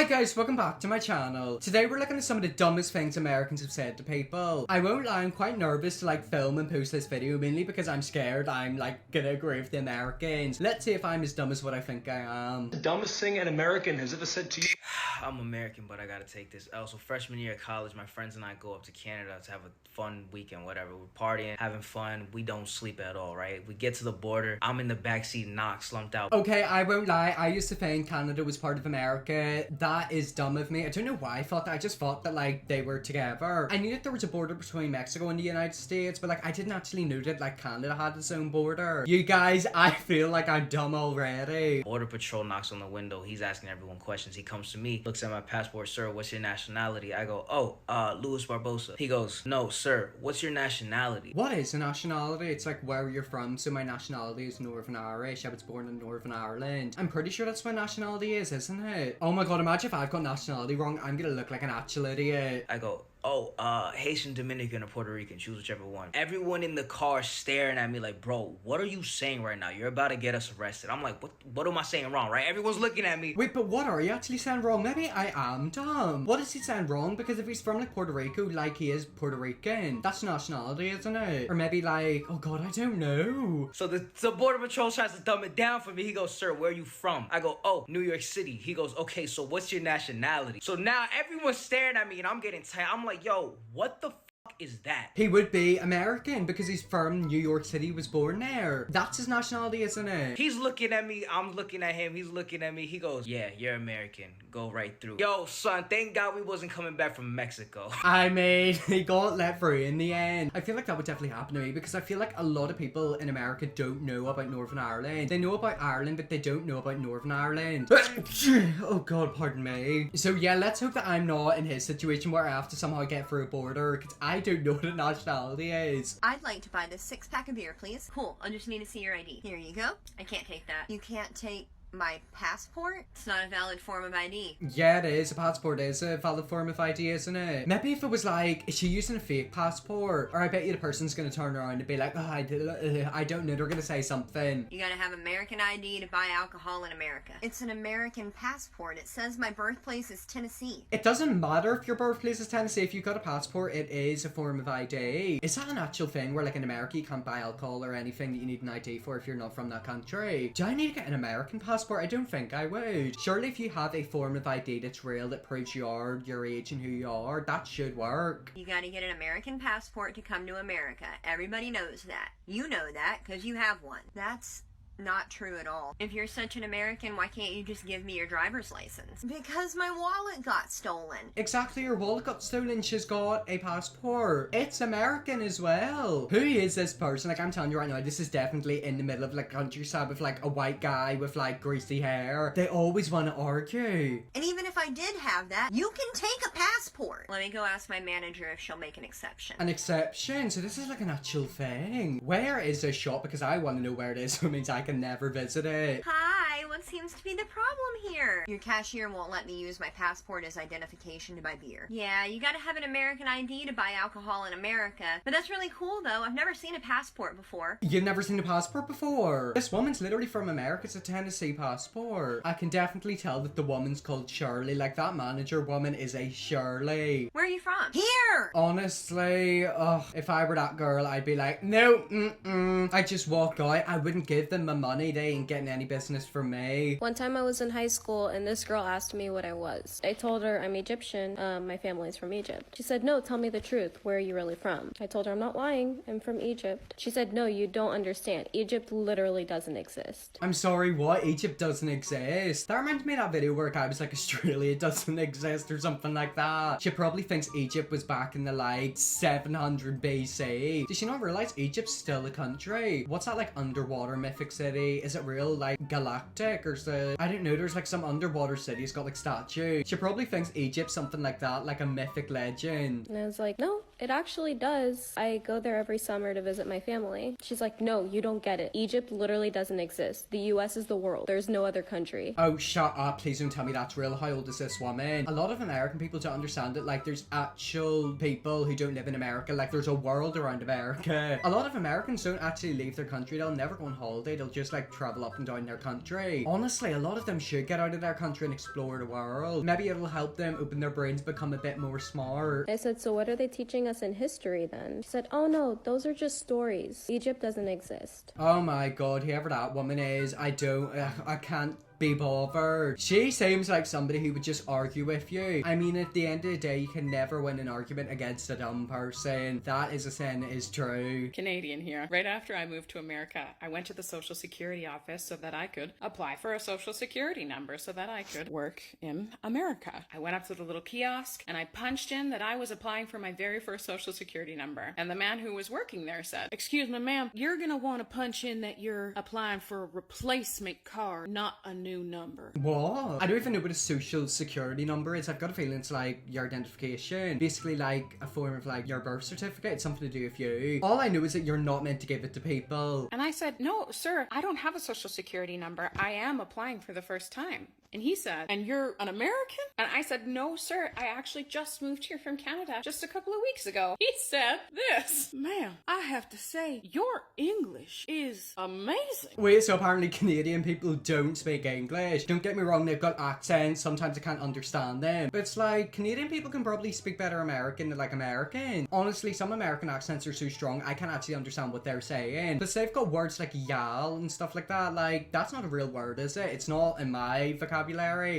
Hi guys, welcome back to my channel. Today we're looking at some of the dumbest things Americans have said to people. I won't lie, I'm quite nervous to film and post this video, mainly because I'm scared I'm gonna agree with the Americans. Let's see if I'm as dumb as what I think I am. The dumbest thing an American has ever said to you? I'm American, but I gotta take this. Also, freshman year of college, my friends and I go up to Canada to have a fun weekend, whatever. We're partying, having fun. We don't sleep at all, right? We get to the border. I'm in the backseat, knocked, slumped out. Okay, I won't lie, I used to think Canada was part of America. That is dumb of me. I don't know why I thought that. I just thought that they were together. I knew that there was a border between Mexico and the United States, but I didn't actually know that Canada had its own border. You guys, I feel like I'm dumb already. Border Patrol knocks on the window. He's asking everyone questions. He comes to me, looks at my passport. Sir, what's your nationality? I go, Louis Barbosa. He goes, no, sir, what's your nationality? What is a nationality? It's where you're from. So my nationality is Northern Irish. I was born in Northern Ireland. I'm pretty sure that's what nationality is, isn't it? Oh my god, imagine if I've got nationality wrong. I'm gonna look like an actual idiot. I go, Haitian, Dominican, or Puerto Rican. Choose whichever one. Everyone in the car staring at me like, bro, what are you saying right now? You're about to get us arrested. I'm like, what am I saying wrong, right? Everyone's looking at me. Wait, but what are you actually saying wrong? Maybe I am dumb. What is he saying wrong? Because if he's from Puerto Rico, he is Puerto Rican, that's nationality, isn't it? Or maybe oh god, I don't know. So the Border Patrol tries to dumb it down for me. He goes, sir, where are you from? I go, New York City. He goes, okay, so what's your nationality? So now everyone's staring at me and I'm getting tight. I'm like, yo, what the fuck is that? He would be American because he's from New York City, was born there. That's his nationality, isn't it? He's looking at me, I'm looking at him, he's looking at me. He goes, yeah, you're American. Go right through. Yo, son, thank God we wasn't coming back from Mexico. I mean, he got let through in the end. I feel like that would definitely happen to me because I feel like a lot of people in America don't know about Northern Ireland. They know about Ireland, but they don't know about Northern Ireland. Oh god, pardon me. So yeah, let's hope that I'm not in his situation where I have to somehow get through a border because I don't know what a nationality is. I'd like to buy this 6-pack of beer, please. Cool, I'll just need to see your ID. Here you go. I can't take that. You can't take my passport? It's not a valid form of ID. Yeah, it is. A passport is a valid form of ID, isn't it? Maybe if it was is she using a fake passport? Or I bet you the person's gonna turn around and be like, oh, I don't know, they're gonna say something. You gotta have American ID to buy alcohol in America. It's an American passport. It says my birthplace is Tennessee. It doesn't matter if your birthplace is Tennessee. If you've got a passport, it is a form of ID. Is that an actual thing where in America you can't buy alcohol or anything that you need an ID for if you're not from that country? Do I need to get an American passport? I don't think I would. Surely if you have a form of ID that's real, that proves you are your age and who you are, that should work. You gotta get an American passport to come to America. Everybody knows that. You know that because you have one. That's not true at all. If you're such an American, why can't you just give me your driver's license? Because my wallet got stolen. Exactly, her wallet got stolen. She's got a passport. It's American as well. Who is this person? I'm telling you right now, this is definitely in the middle of countryside with a white guy with greasy hair. They always want to argue. And even if I did have that, you can take a passport. Let me go ask my manager if she'll make an exception. An exception? So this is an actual thing. Where is this shop? Because I want to know where it is. So it means I can never visit it. Hi, what seems to be the problem here? Your cashier won't let me use my passport as identification to buy beer. Yeah, you gotta have an American ID to buy alcohol in America. But that's really cool though. I've never seen a passport before. You've never seen a passport before? This woman's literally from America. It's a Tennessee passport. I can definitely tell that the woman's called Shirley. That manager woman is a Shirley. Where are you from? Here! Honestly, if I were that girl, I'd be like, no, I'd just walk out. I wouldn't give them my money. They ain't getting any business from me. One time I was in high school and this girl asked me what I was. I told her I'm Egyptian. My family's from Egypt. She said, no, tell me the truth. Where are you really from? I told her I'm not lying. I'm from Egypt. She said, no, you don't understand. Egypt literally doesn't exist. I'm sorry, what? Egypt doesn't exist? That reminds me of that video where a guy was Australia doesn't exist or something like that. She probably thinks Egypt was back in the 700 BC. Did she not realize Egypt's still a country? What's that underwater mythic city? Is it real galactic or so? I don't know, there's some underwater city's got statues. She probably thinks Egypt's something like that, a mythic legend. And I was like, no, It actually does. I go there every summer to visit my family. She's like, no, you don't get it. Egypt literally doesn't exist. The US is the world. There's no other country. Oh, shut up. Please don't tell me that's real. How old is this woman? A lot of American people don't understand it. Like, there's actual people who don't live in America. Like, there's a world around America. A lot of Americans don't actually leave their country. They'll never go on holiday. They'll just, like, travel up and down their country. Honestly, a lot of them should get out of their country and explore the world. Maybe it'll help them open their brains, become a bit more smart. I said, so what are they teaching us in history then? She said, oh no, those are just stories. Egypt doesn't exist. Oh my god, whoever that woman is, I can't be bothered. She seems like somebody who would just argue with you. I mean, at the end of the day, you can never win an argument against a dumb person. That is a sin, it is true. Canadian here. Right after I moved to America, I went to the Social Security office so that I could apply for a Social Security number so that I could work in America. I went up to the little kiosk and I punched in that I was applying for my very first Social Security number. And the man who was working there said, excuse me, ma'am, you're gonna want to punch in that you're applying for a replacement card, not a new number. What? I don't even know what a social security number is. I've got a feeling it's like your identification. Basically like a form of like your birth certificate. It's something to do with you. All I know is that you're not meant to give it to people. And I said, no, sir, I don't have a Social Security number. I am applying for the first time. And he said, and you're an American? And I said, no, sir, I actually just moved here from Canada just a couple of weeks ago. He said this, ma'am, I have to say, your English is amazing. Wait, so apparently Canadian people don't speak English. Don't get me wrong, they've got accents. Sometimes I can't understand them. But it's like, Canadian people can probably speak better American than like American. Honestly, some American accents are so strong, I can't actually understand what they're saying. But they've got words like y'all and stuff like that. Like, that's not a real word, is it? It's not in my vocabulary.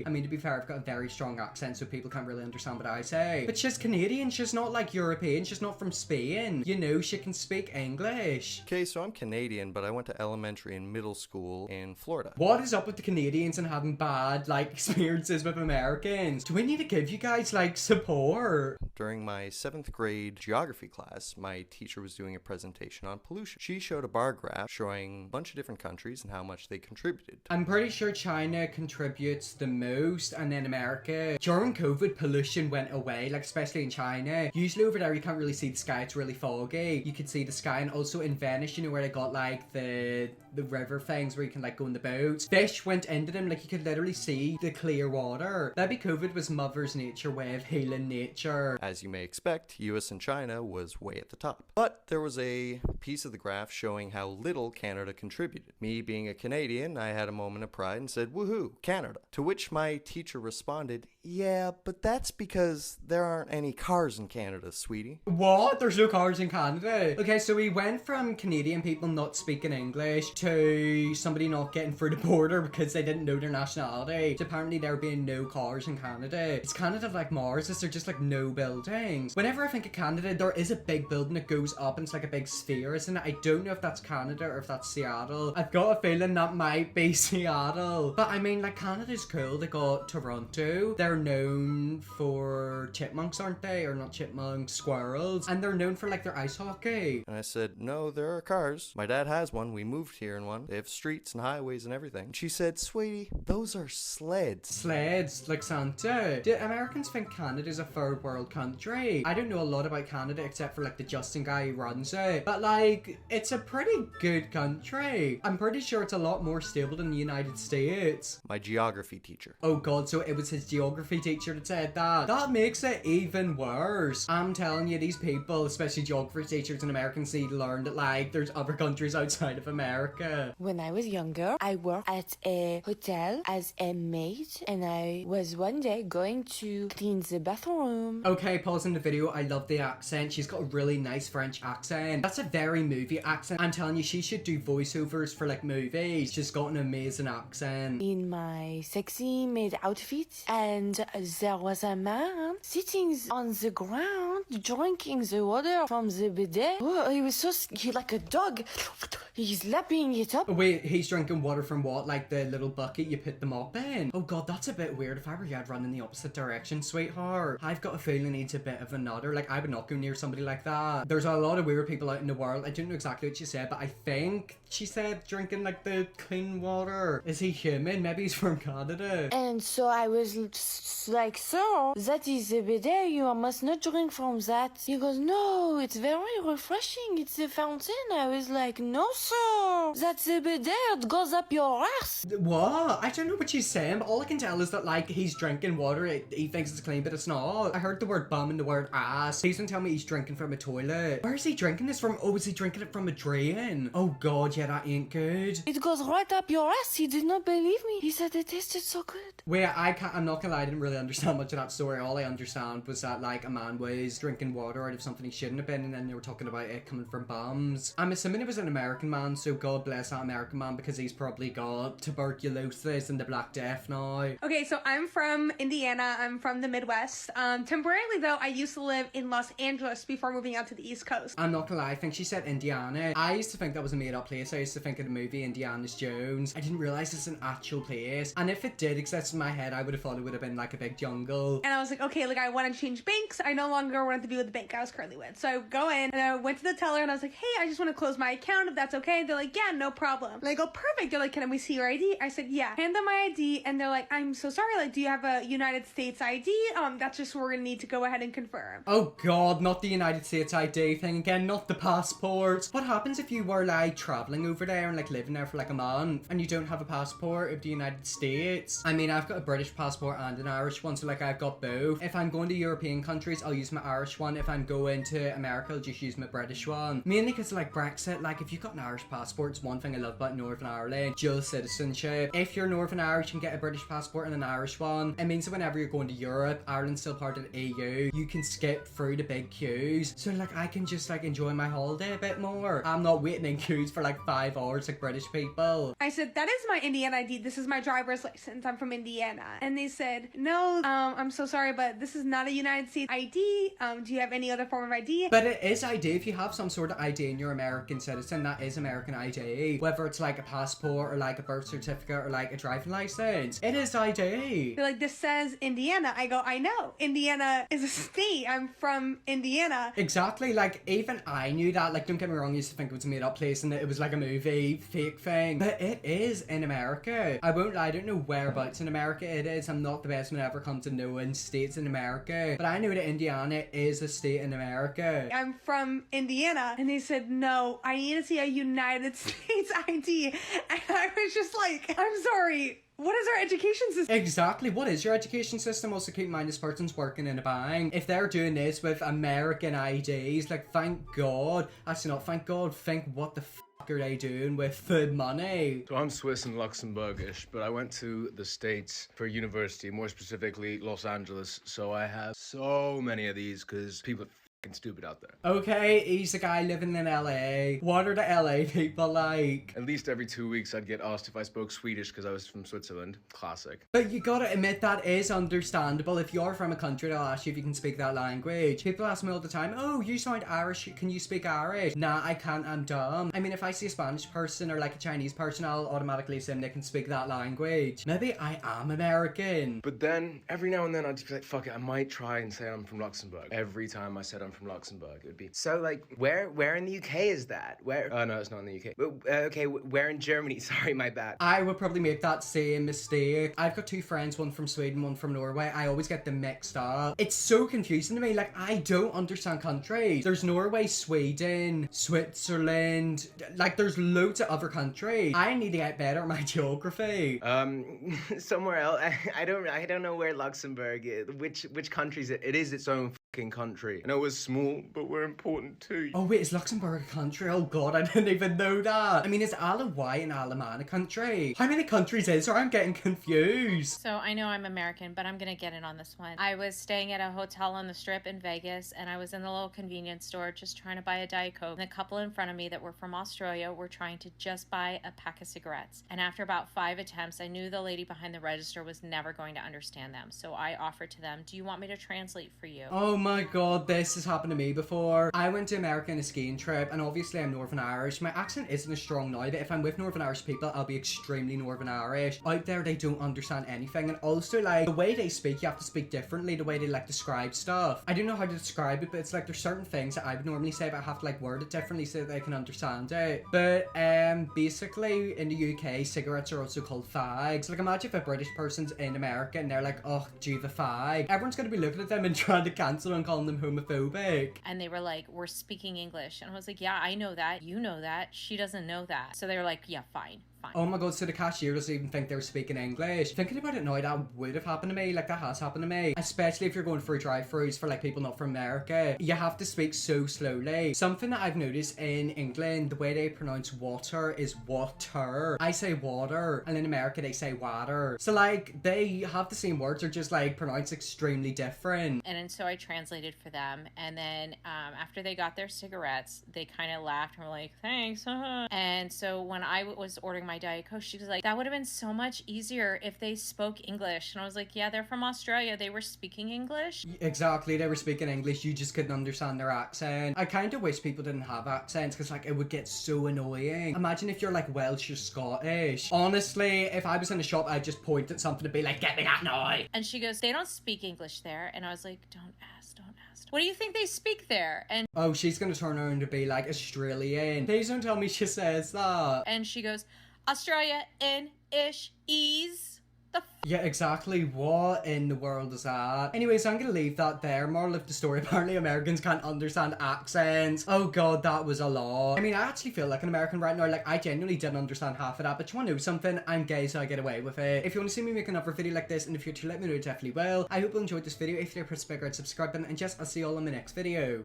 I mean, to be fair, I've got a very strong accent, so people can't really understand what I say. But she's Canadian, she's not like European, she's not from Spain. You know, she can speak English. Okay, so I'm Canadian, but I went to elementary and middle school in Florida. What is up with the Canadians and having bad, like, experiences with Americans? Do we need to give you guys, like, support? During my 7th grade geography class, my teacher was doing a presentation on pollution. She showed a bar graph showing a bunch of different countries and how much they contributed. I'm pretty sure China contributes the most, and then America. During COVID, pollution went away, like especially in China. Usually over there you can't really see the sky, it's really foggy. You could see the sky. And also in Venice, you know, where they got like the river things where you can like go in the boats. Fish went into them, like you could literally see the clear water. Maybe COVID was Mother's Nature way of healing nature. As you may expect, US and China was way at the top. But there was a piece of the graph showing how little Canada contributed. Me being a Canadian, I had a moment of pride and said, woohoo, Canada. To which my teacher responded, yeah, but that's because there aren't any cars in Canada, sweetie. What? There's no cars in Canada? Okay, so we went from Canadian people not speaking English to somebody not getting through the border because they didn't know their nationality to apparently there being no cars in Canada. Is Canada like Mars? Is there just like no buildings? Whenever I think of Canada, there is a big building that goes up and it's like a big sphere, isn't it? I don't know if that's Canada or if that's Seattle. I've got a feeling that might be Seattle. But I mean, like, Canada's cool. They got Toronto. They're known for chipmunks, aren't they? Or not chipmunks, squirrels. And they're known for like their ice hockey. And I said, no, there are cars. My dad has one. We moved here in one. They have streets and highways and everything. And she said, sweetie, those are sleds. Sleds, like Santa. Do Americans think Canada's a third world country? I don't know a lot about Canada except for like the Justin guy who runs it. But like, it's a pretty good country. I'm pretty sure it's a lot more stable than the United States. My geography teacher. Oh god, so it was his geography teacher that said that. That makes it even worse. I'm telling you, these people, especially geography teachers and Americans, need to learn that like there's other countries outside of America. When I was younger, I worked at a hotel as a maid, and I was one day going to clean the bathroom. Okay, pausing the video. I love the accent. She's got a really nice French accent. That's a very movie accent. I'm telling you, she should do voiceovers for like movies. She's got an amazing accent. In my sexy maid outfit, and there was a man sitting on the ground drinking the water from the bidet. Oh, he was he like a dog. He's lapping it up. Wait, he's drinking water from what? Like the little bucket you put them up in? Oh god, that's a bit weird. If I were you, I'd run in the opposite direction, sweetheart. I've got a feeling he's a bit of a nutter. Like, I would not go near somebody like that. There's a lot of weird people out in the world. I don't know exactly what she said, but I think she said drinking like the clean water. Is he human? Maybe he's from Canada. And so I was like, sir, that is the bidet. You must not drink from from that. He goes, no, it's very refreshing. It's a fountain. I was like, no, sir. That's a bidet. It goes up your ass. What? I don't know what she's saying, but all I can tell is that, like, he's drinking water. He thinks it's clean, but it's not. I heard the word bum and the word ass. Please don't tell me he's drinking from a toilet. Where is he drinking this from? Oh, is he drinking it from a drain? Oh, God, yeah, that ain't good. It goes right up your ass. He did not believe me. He said it tasted so good. Wait, I'm not gonna lie, I didn't really understand much of that story. All I understand was that, like, a man was drinking water out of something he shouldn't have been, and then they were talking about it coming from bums. I'm assuming it was an American man, so God bless that American man, because he's probably got tuberculosis and the Black Death now. Okay, so I'm from Indiana. I'm from the Midwest. Temporarily, though, I used to live in Los Angeles before moving out to the East Coast. I'm not gonna lie, I think she said Indiana. I used to think that was a made-up place. I used to think of the movie Indiana Jones. I didn't realize it's an actual place. And if it did exist in my head, I would have thought it would have been like a big jungle. And I was like, okay, like I want to change banks. I no longer want to be with the bank I was currently with. So I go in and I went to the teller and I was like, hey, I just want to close my account if that's okay. They're like, yeah, no problem. And I go, perfect. They're like, can we see your ID? I said, yeah. Hand them my ID and they're like, I'm so sorry. Like, do you have a United States ID? That's just what we're gonna need to go ahead and confirm. Oh God, not the United States ID thing again, not the passport. What happens if you were like traveling over there and like living there for like a month and you don't have a passport of the United States? I mean, I've got a British passport and an Irish one, so like I've got both. If I'm going to European countries, I'll use my Irish one. If I'm going to America, I'll just use my British one. Mainly because like Brexit, like if you've got an Irish passport, it's one thing I love about Northern Ireland, dual citizenship. If you're Northern Irish and get a British passport and an Irish one, it means that whenever you're going to Europe, Ireland's still part of the EU, you can skip through the big queues. So like I can just like enjoy my holiday a bit more. I'm not waiting in queues for like 5 hours like British people. I said, that is my Indiana ID. This is my driver's license. I'm from Indiana. And they said, no, I'm so sorry, but this is not a United States ID. Do you have any other form of ID? But it is ID. If you have some sort of ID and you're American citizen, that is American ID. Whether it's like a passport or like a birth certificate or like a driving license, it is ID. They're like, this says Indiana. I go, I know. Indiana is a state. I'm from Indiana. Exactly. Like, even I knew that. Like, don't get me wrong, I used to think it was a made-up place and that it was like a movie, fake thing. But it is in America. I won't lie, I don't know whereabouts in America it is. I'm not the best when it ever comes to knowing states in America. But I know that Indiana is a state in America. I'm from Indiana. And they said, no, I need to see a United States ID. And I was just like, I'm sorry. What is our education system? Exactly. What is your education system? Also, keep in mind this person's working in a bank. If they're doing this with American IDs, like, thank God. Actually, not thank God. Think what the are they doing with the money? So I'm Swiss and Luxembourgish, but I went to the States for university, more specifically Los Angeles. So I have so many of these because people are fucking stupid out there. Okay, he's a guy living in LA. What are the LA people like? At least every 2 weeks I'd get asked if I spoke Swedish because I was from Switzerland. Classic. But you gotta admit that is understandable. If you're from a country, they'll ask you if you can speak that language. People ask me all the time, oh, you sound Irish, can you speak Irish? Nah, I can't, I'm dumb. I mean, if I see a Spanish person or like a Chinese person, I'll automatically assume they can speak that language. Maybe I am American. But then, every now and then I'd just be like, fuck it, I might try and say I'm from Luxembourg. Every time I said I'm from Luxembourg, it would be, So, like, where in the UK is that? Where? oh no, it's not in the UK. Okay, where in Germany? Sorry, my bad. I would probably make that same mistake. I've got 2 friends, one from Sweden, one from Norway. I always get them mixed up. It's so confusing to me. Like, I don't understand countries. There's Norway, Sweden, Switzerland. Like, there's loads of other countries. I need to get better at my geography. Somewhere else. I don't know where Luxembourg is. Which country is it? It is its own fucking country. I know we're small, but we're important too. Oh wait, is Luxembourg a country? Oh god, I didn't even know that. I mean, is Isle of Wight and Isle of Man a country? How many countries is there? I'm getting confused. So I know I'm American, but I'm gonna get in on this one. I was staying at a hotel on the Strip in Vegas, and I was in the little convenience store just trying to buy a Diet Coke. And the couple in front of me that were from Australia were trying to just buy a pack of cigarettes. And after about 5 attempts, I knew the lady behind the register was never going to understand them. So I offered to them, do you want me to translate for you? Oh my god, this has happened to me before. I went to America on a skiing trip, and obviously I'm Northern Irish. My accent isn't as strong now, but if I'm with Northern Irish people, I'll be extremely Northern Irish. Out there, they don't understand anything, and also, like, the way they speak, you have to speak differently, the way they, like, describe stuff. I don't know how to describe it, but it's like there's certain things that I would normally say, but I have to, like, word it differently so that they can understand it. But, basically, in the UK, cigarettes are also called fags. Like, imagine if a British person's in America, and they're like, oh, do you have a fag? Everyone's gonna be looking at them and trying to cancel cancelling and calling them homophobic. And they were like, we're speaking English. And I was like, yeah, I know that. You know that. She doesn't know that. So they were like, yeah, fine. Oh my god, so the cashier doesn't even think they were speaking English. Thinking about it now, that would have happened to me. Like, that has happened to me. Especially if you're going for drive-thrus for, like, people not from America. You have to speak so slowly. Something that I've noticed in England, the way they pronounce water is water. I say water, and in America they say water. So, like, they have the same words, they're just, like, pronounced extremely different. And so I translated for them. And then after they got their cigarettes, they kind of laughed and were like, thanks. And so when I was ordering my Diet Coke, she was like, that would have been so much easier if they spoke English. And I was like, yeah, they're from Australia. They were speaking English. Exactly, they were speaking English. You just couldn't understand their accent. I kind of wish people didn't have accents because, like, it would get so annoying. Imagine if you're, like, Welsh or Scottish. Honestly, if I was in a shop, I'd just point at something to be like, get me that now. And she goes, they don't speak English there. And I was like, don't ask, don't ask. What do you think they speak there? And oh, she's gonna turn around to be like, Australian. Please don't tell me she says that. And she goes, Australia in ish ease. Yeah, exactly. What in the world is that? Anyways, I'm gonna leave that there. Moral of the story, apparently Americans can't understand accents. Oh god, that was a lot. I mean, I actually feel like an American right now. Like, I genuinely didn't understand half of that, but you wanna know something? I'm gay, so I get away with it. If you wanna see me make another video like this in the future, let me know, definitely will. I hope you enjoyed this video. If you're press the big red subscribe button, and yes, I'll see you all in my next video.